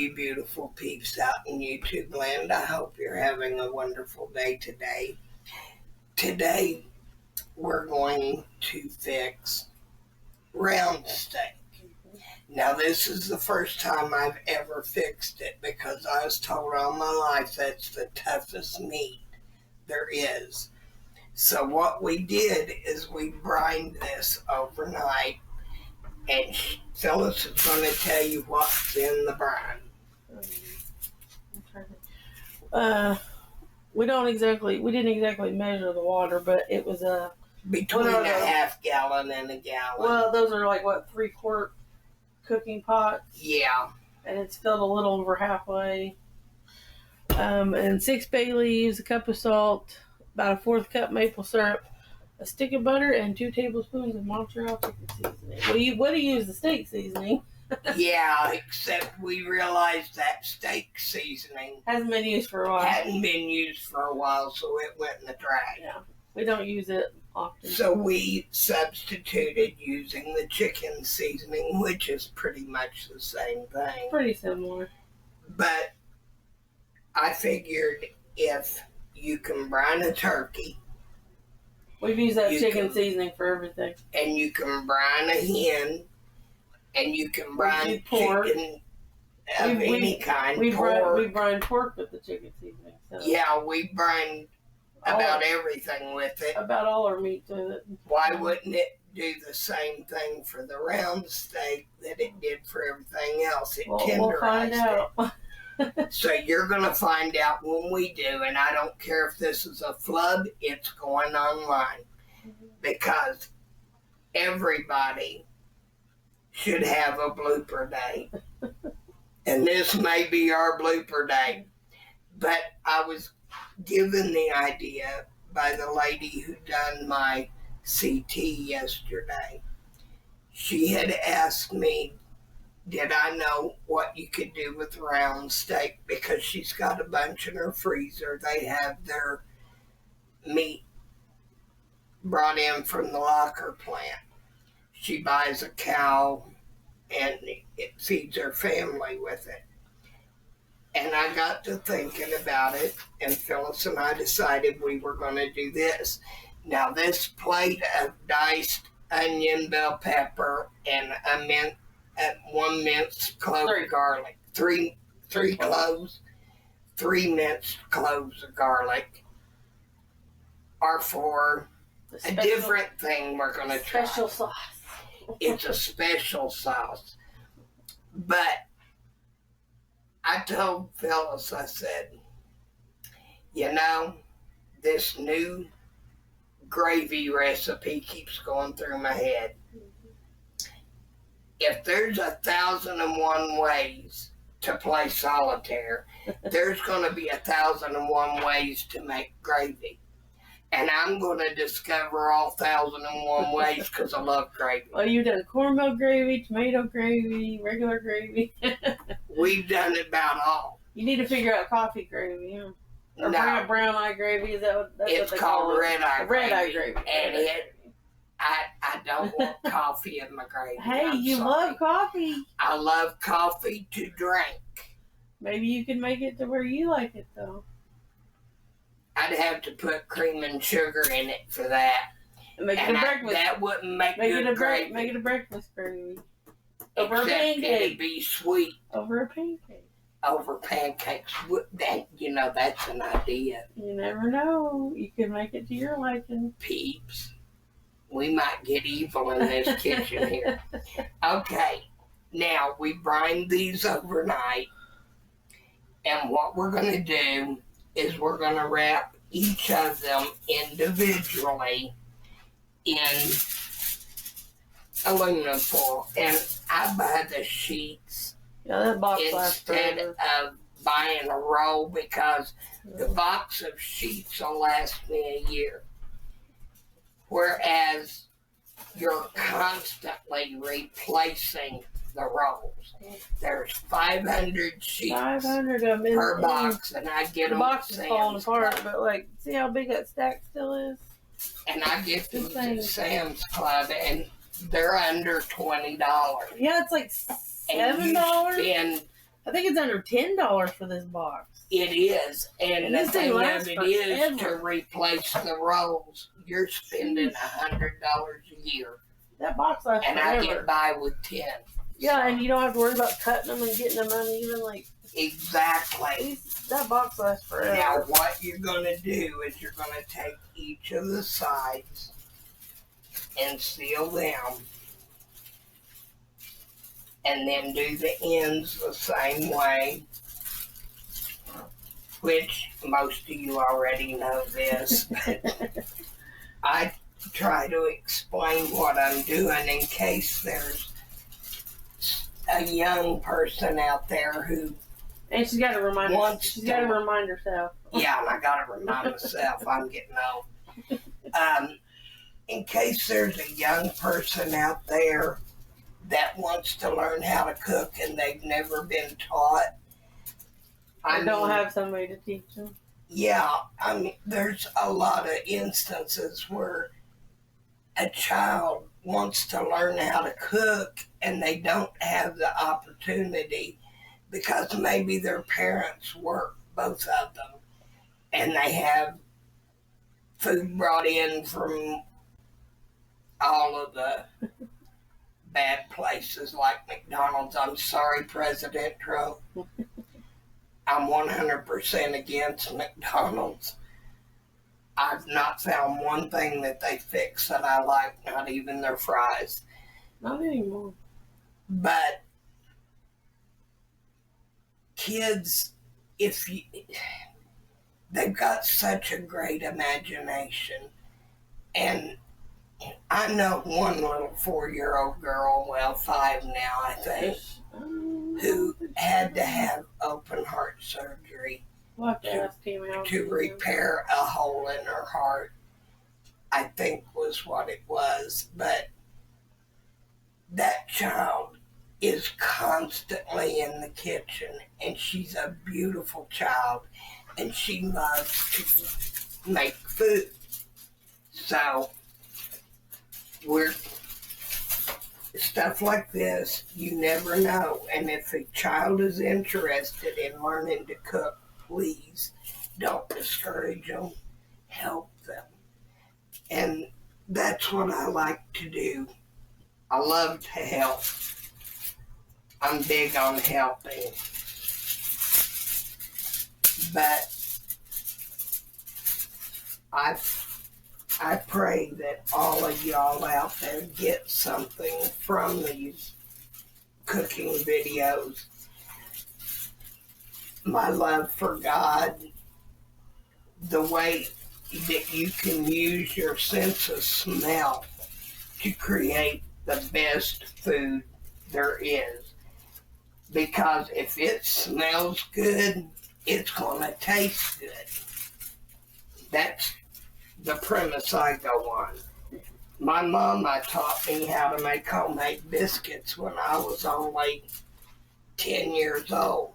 you beautiful peeps out in YouTube land. I hope you're having a wonderful day today. Today, we're going to fix round steak. Now, this is the first time I've ever fixed it because I was told all my life that's the toughest meat there is. So what we did is we brined this overnight, and Phyllis is going to tell you what's in the brine. We didn't exactly measure the water, but it was between a half gallon and a gallon. Well, those are like 3-quart cooking pots. Yeah. And it's filled a little over halfway. And 6 bay leaves, a cup of salt, about a 1/4 cup maple syrup, a stick of butter, and 2 tablespoons of Montreal chicken seasoning. What do you use the steak seasoning? Yeah, except we realized that steak seasoning hasn't been used for a while. So it went in the trash. Yeah, we don't use it often. So we substituted using the chicken seasoning, which is pretty much the same thing. Pretty similar. But I figured if you can brine a turkey. We've used that chicken seasoning for everything. And you can brine a hen. And you can brine chicken of any kind. We brine pork with the chicken seasoning. So. Yeah, we brine about everything with it. About all our meat with it. Why wouldn't it do the same thing for the round steak that it did for everything else? It tenderized we'll find out. So you're going to find out when we do, and I don't care if this is a flub, it's going online. Because everybody should have a blooper day. And this may be our blooper day. But I was given the idea by the lady who done my CT yesterday. She had asked me, did I know what you could do with round steak? Because she's got a bunch in her freezer. They have their meat brought in from the locker plant. She buys a cow and it feeds her family with it. And I got to thinking about it, and Phyllis and I decided we were going to do this. Now, this plate of diced onion, bell pepper, and one minced clove of garlic. Three cloves. 3 minced cloves of garlic are for a different thing we're going to try. Special sauce. It's a special sauce. But I told Phyllis, I said, this new gravy recipe keeps going through my head. If there's 1,001 ways to play solitaire, there's going to be 1,001 ways to make gravy. And I'm going to discover all 1,001 ways because I love gravy. Well, you've done cornmeal gravy, tomato gravy, regular gravy. We've done about all. You need to figure out coffee gravy, huh? Or brown eye gravy. Is that that's it's what they called call red eye gravy. Red eye gravy. And I don't want coffee in my gravy. Hey, you love coffee. I love coffee to drink. Maybe you can make it to where you like it, though. I'd have to put cream and sugar in it for that. And make it a breakfast. That wouldn't make good gravy. Make it a breakfast gravy. Over a pancake. It'd be sweet. Over a pancake. Over pancakes. That's an idea. You never know. You can make it to your liking. Peeps. We might get evil in this kitchen here. Okay. Now, we brined these overnight. And what we're going to do is we're going to wrap each of them individually in aluminum foil. And I buy the sheets that box instead of buying a roll because the box of sheets will last me a year. Whereas you're constantly replacing the rolls. There's 500 sheets 500 of them per box, and I get them. The box is falling apart, but see how big that stack still is? And I get these at Sam's Club, and they're under $20. Yeah, it's like $7. And you spend I think it's under $10 for this box. It is, and the this thing thing of lasts it is, to forever. replace the rolls, you're spending $100 a year, That box lasts and I forever. get by with 10. Yeah, So, and you don't have to worry about cutting them and getting them uneven. Like exactly. that box lasts forever. Now, what you're going to do is you're going to take each of the sides and seal them, and then do the ends the same way, which most of you already know this, but I try to explain what I'm doing in case there's a young person out there who And she's got to remind herself. Yeah, and I got to remind myself I'm getting old. In case there's a young person out there that wants to learn how to cook and they've never been taught. I don't have somebody to teach them. Yeah, I mean, there's a lot of instances where a child wants to learn how to cook and they don't have the opportunity because maybe their parents work, both of them, and they have food brought in from all of the bad places like McDonald's. I'm sorry, President Trump. I'm 100% against McDonald's. I've not found one thing that they fix that I like, not even their fries. Not anymore. But kids, they've got such a great imagination. And I know one little 4-year-old girl, well, 5 now, I think, who had to have open heart surgery to repair a hole in her heart, I think was what it was. But that child is constantly in the kitchen, and she's a beautiful child, and she loves to make food. So stuff like this, you never know. And if a child is interested in learning to cook, please don't discourage them, help them. And that's what I like to do. I love to help. I'm big on helping. But I pray that all of y'all out there get something from these cooking videos. My love for God, the way that you can use your sense of smell to create the best food there is. Because if it smells good, it's going to taste good. That's the premise I go on. My mama taught me how to make homemade biscuits when I was only 10 years old.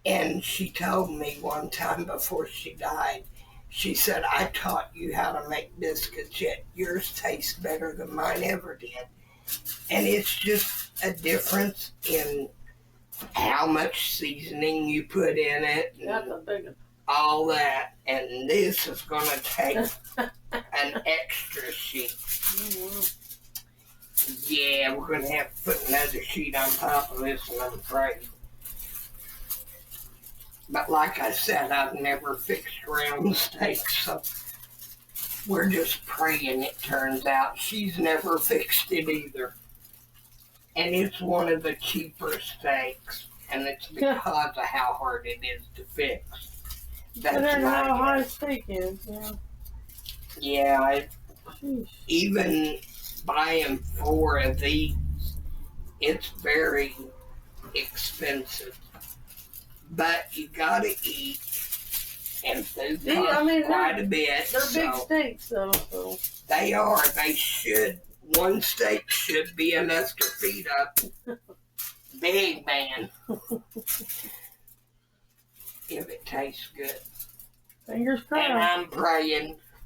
And she told me one time before she died, she said, I taught you how to make biscuits, yet yours tastes better than mine ever did. And it's just a difference in how much seasoning you put in it. That's a big one. All that, and this is going to take an extra sheet. Mm-hmm. Yeah, we're going to have to put another sheet on top of this one, I'm afraid. But like I said, I've never fixed round steaks, so we're just praying it turns out. She's never fixed it either. And it's one of the cheaper steaks, and it's because of how hard it is to fix. That's how high steak is, yeah. Even buying 4 of these, it's very expensive. But you gotta eat, and food costs quite a bit. They're big steaks, though. So. They are. They should. One steak should be enough to feed a big man. If it tastes good. Fingers crossed. And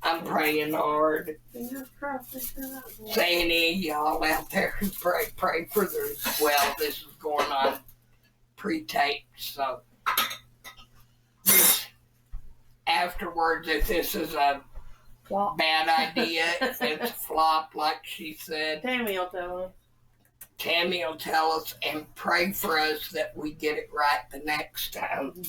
I'm praying hard. Fingers crossed. Say any of y'all out there who pray for this. Well, this is going on pre-taped, so afterwards, if this is a Flop. bad idea, if it's a flop, like she said, Tammy will tell me. Tammy will tell us, and pray for us that we get it right the next time.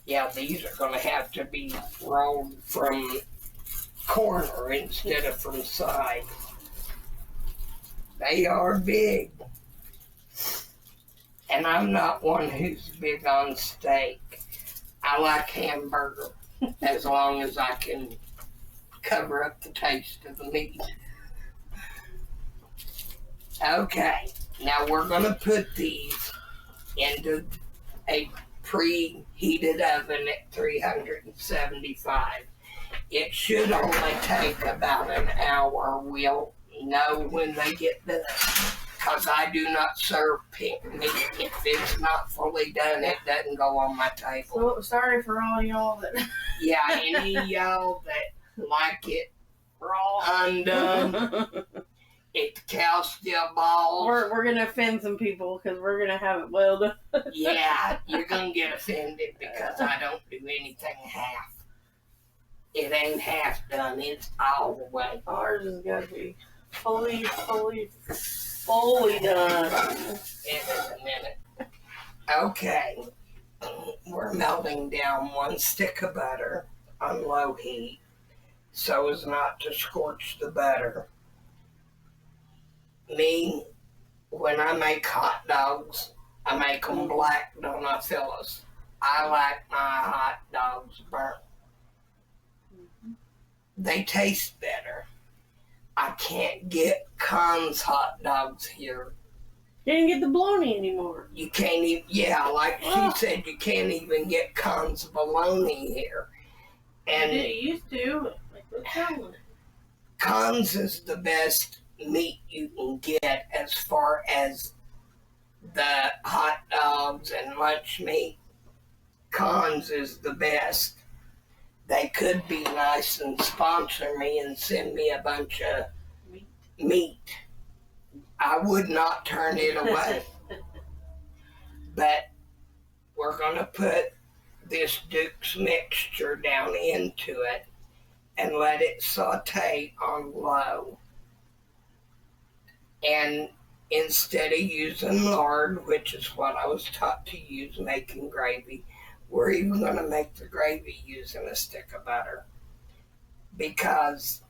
Yeah, these are going to have to be rolled from corner instead of from side. They are big. And I'm not one who's big on steak. I like hamburger as long as I can cover up the taste of the meat. Okay, now we're going to put these into a preheated oven at 375. It should only take about an hour. We'll know when they get done. Because I do not serve pink meat. If it's not fully done, it doesn't go on my table. So sorry for all y'all that. Yeah, any of y'all that like it Raw. undone, if the cow still balls. We're gonna offend some people because we're gonna have it well done. Yeah, you're gonna get offended because I don't do anything half. It ain't half done, it's all the way. Ours has got to be fully done. In a minute. Okay, we're melting down 1 stick of butter on low heat so as not to scorch the butter. Me, when I make hot dogs, I make them black, don't I, Phyllis? I like my hot dogs burnt. They taste better. I can't get Conn's hot dogs here. You didn't get the bologna anymore. You can't even, yeah, like she said, you can't even get Conn's bologna here. And it used to. Like the salad. Conn's is the best meat you can get as far as the hot dogs and lunch meat. Conn's is the best. They could be nice and sponsor me and send me a bunch of meat. I would not turn it away. But we're going to put this Duke's mixture down into it and let it saute on low. And instead of using lard, which is what I was taught to use making gravy, we're even going to make the gravy using a stick of butter. Because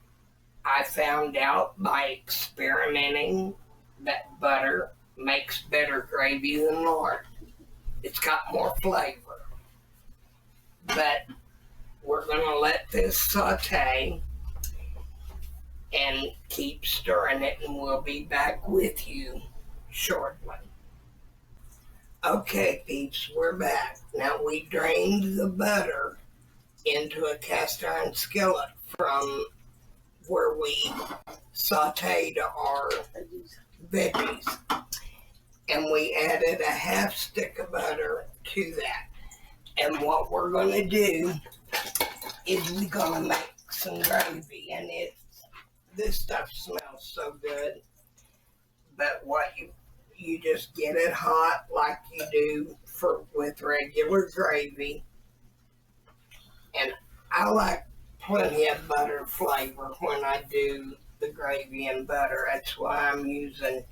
I found out by experimenting that butter makes better gravy than lard. It's got more flavor. But we're going to let this saute and keep stirring it, and we'll be back with you shortly. Okay, peeps, we're back. Now we drained the butter into a cast iron skillet from where we sauteed our veggies. And we added a half stick of butter to that. And what we're going to do is we're going to make some gravy. And this stuff smells so good. But what you just get it hot like you do with regular gravy. And I like plenty of butter flavor when I do the gravy and butter. That's why I'm using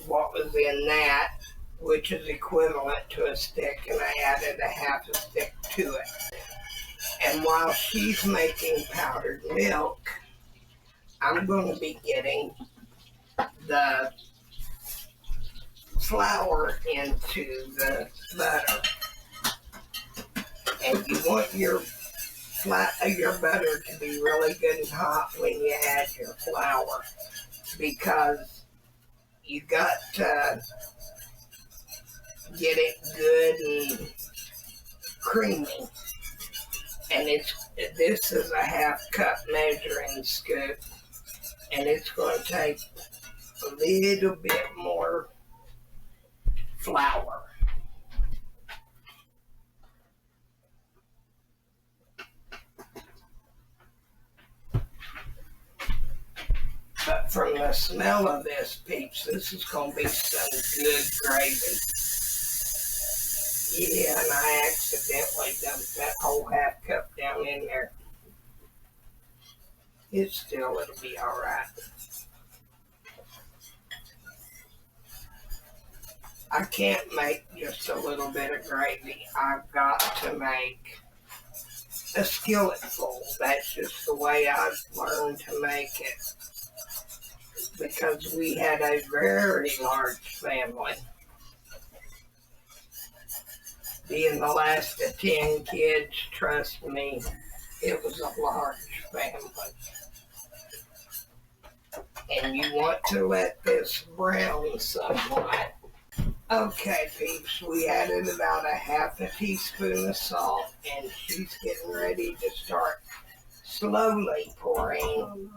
what was in that, which is equivalent to a stick, and I added a half a stick to it. And while she's making powdered milk, I'm going to be getting the flour into the butter. And you want your butter to be really good and hot when you add your flour, because you got to get it good and creamy. And this is a half cup measuring scoop, and it's going to take a little bit more flour. But from the smell of this, peeps, this is going to be some good gravy. Yeah, and I accidentally dumped that whole half cup down in there. It'll be alright. I can't make just a little bit of gravy. I've got to make a skillet full. That's just the way I've learned to make it. Because we had a very large family. Being the last of 10 kids, trust me, it was a large family. And you want to let this brown somewhat. Okay, peeps, we added about a half a teaspoon of salt, and she's getting ready to start slowly pouring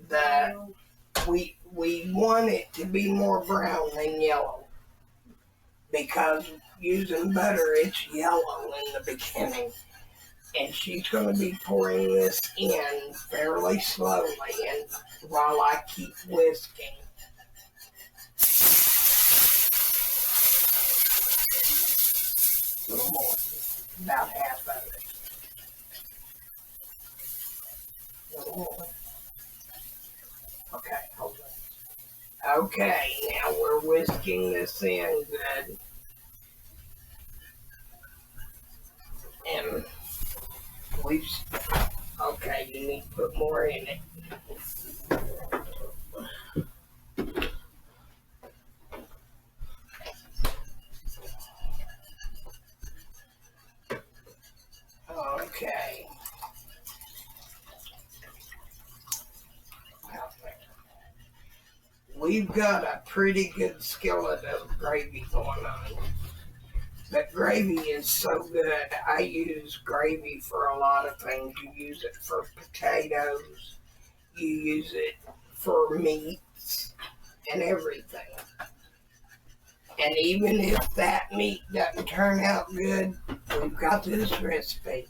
the. We want it to be more brown than yellow, because using butter, it's yellow in the beginning. And she's going to be pouring this in fairly slowly, and while I keep whisking. A little more, about half of it. A little more. Okay, hold on. Okay, now we're whisking this in good. And okay, you need to put more in it. Okay. We've got a pretty good skillet of gravy going on. But gravy is so good. I use gravy for a lot of things. You use it for potatoes. You use it for meats and everything. And even if that meat doesn't turn out good, we've got this recipe.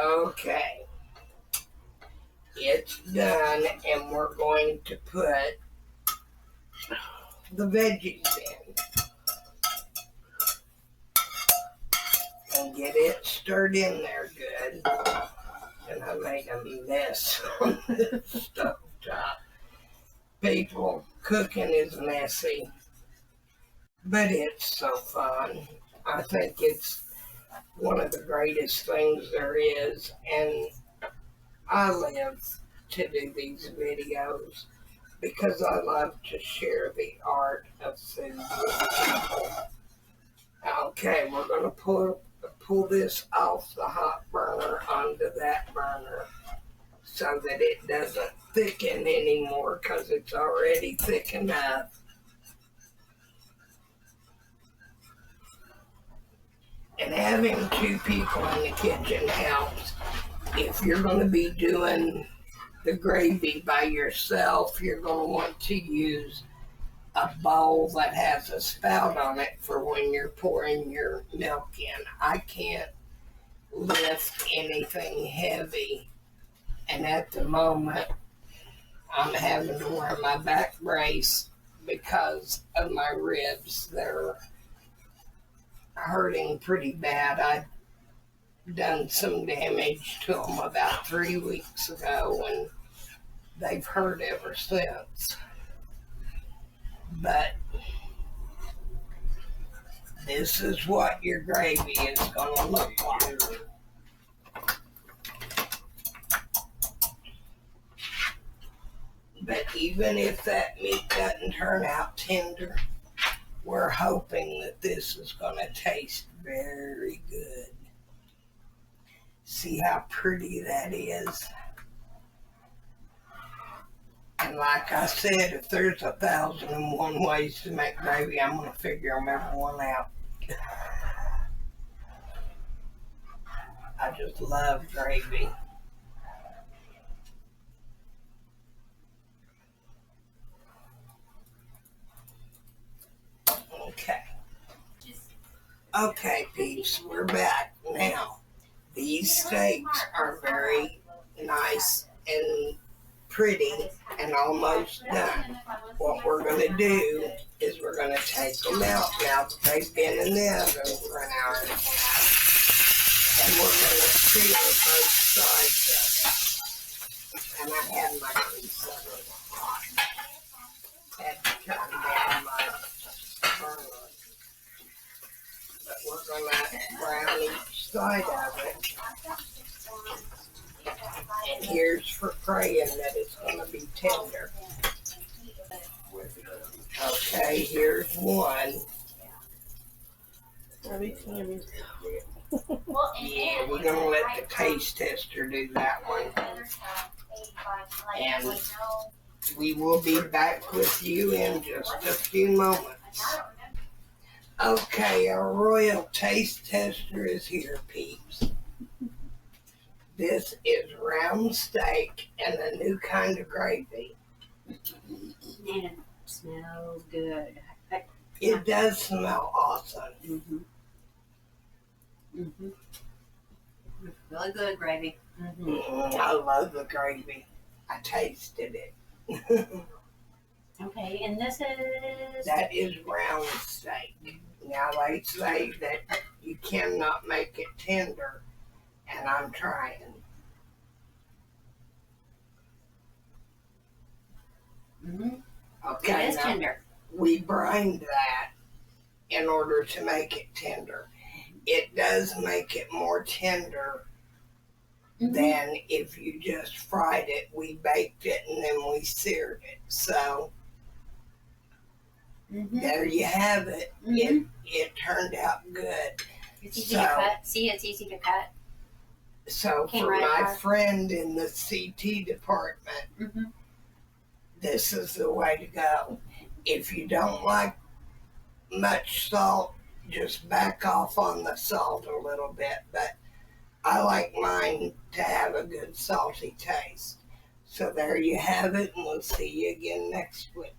Okay. It's done, and we're going to put the veggies in. And get it stirred in there good. And I made a mess on this stove top. People, cooking is messy, but it's so fun. I think it's one of the greatest things there is, and I live to do these videos because I love to share the art of food with people. Okay, we're going to pull this off the hot burner onto that burner so that it doesn't thicken anymore, because it's already thick enough. And having 2 people in the kitchen helps. If you're going to be doing the gravy by yourself, you're going to want to use a bowl that has a spout on it for when you're pouring your milk in. I can't lift anything heavy, and at the moment I'm having to wear my back brace because of my ribs. They're hurting pretty bad. I've done some damage to them about 3 weeks ago, and they've hurt ever since. But this is what your gravy is going to look like. But even if that meat doesn't turn out tender, we're hoping that this is going to taste very good. See how pretty that is? And like I said, if there's 1,001 ways to make gravy, I'm going to figure them every one out. I just love gravy. Okay, peeps, we're back. Now, these steaks are very nice and pretty and almost done. What we're going to do is we're going to take them out now that they've been in the oven for an hour and a half. And we're going to sear both sides of it. And I had my grease on it hot. Had to turn down my burner. But we're going to brown each side of it. And here's for praying that it's going to be tender. Okay, here's one. Yeah, we're going to let the taste tester do that one. And we will be back with you in just a few moments. Okay, our royal taste tester is here, peeps. This is round steak and a new kind of gravy. And it smells good. It does smell awesome. Mm-hmm. Mm-hmm. Really good gravy. Mm-hmm. I love the gravy. I tasted it. Okay, and this is? That is round steak. Now they say that you cannot make it tender, and I'm trying. Mm-hmm. Okay, it is now tender. we brined that in order to make it tender. It does make it more tender than if you just fried it. We baked it and then we seared it. So there you have it. It turned out good. It's easy to cut. See, it's easy to cut. So for my friend in the CT department, this is the way to go. If you don't like much salt, just back off on the salt a little bit. But I like mine to have a good salty taste. So there you have it, and we'll see you again next week.